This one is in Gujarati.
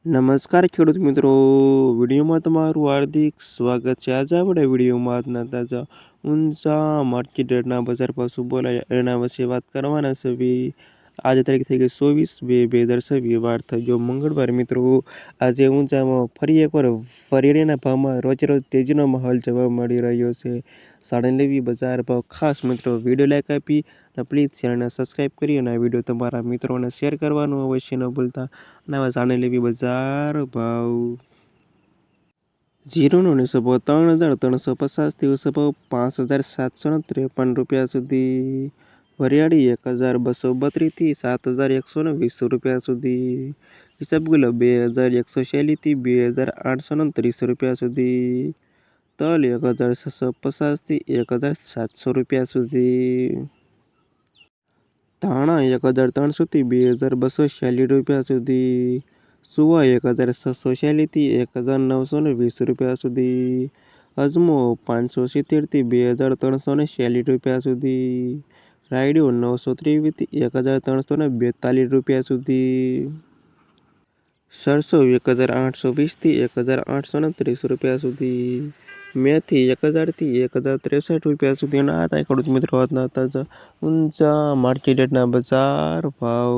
નમસ્કાર ખેડૂત મિત્રો, વિડીયોમાં તમારું હાર્દિક સ્વાગત છે। આજે આપણે વિડીયોમાં આજના તાજા ઊંચા માર્કેટ રેટના બજાર ભાવ શું બોલાયા એના વિશે વાત કરવાના છે। આજે તારીખ થઈ ગઈ 24/2/2026, વાર થઈ ગયો મંગળવાર। મિત્રો આજે ઊંચામાં ફરી એકવાર ફરિયાળીના ભાવમાં રોજ તેજીનો માહોલ જોવા મળી રહ્યો છે। જાણી લેવી બજાર ભાવ ખાસ મિત્રો વિડીયો લાઈક આપી અને પ્લીઝ ચેનલને સબસ્ક્રાઈબ કરી અને આ વિડીયો તમારા મિત્રોને શેર કરવાનું અવશ્ય ન ભૂલતા। અને જાણી લેવી બજાર ભાવ। જીરુનો નીચો ભાવ 3,350થી ઊંચો ભાવ 5,753 રૂપિયા સુધી। વરિયાળી 1,232થી 7,120 રૂપિયા સુધી। ઈસબગુલ 2,146થી 2,830 રૂપિયા સુધી। તલ 1,650થી 1,700 રૂપિયા સુધી। ધાણા 1,300થી 2,246 રૂપિયા સુધી। સુવા 1,646થી 1,920 રૂપિયા સુધી। અજમો 570થી 2,346 રૂપિયા સુધી। રાયડો 923થી 1,342 રૂપિયા સુધી। સરસો 1,820થી 1,830 રૂપિયા સુધી। મેથી 1,000થી 1,063 રૂપિયા સુધી। અને આ ખેડૂત મિત્રો આજના તાજા ઊંચા માર્કેટ રેટના બજાર ભાવ।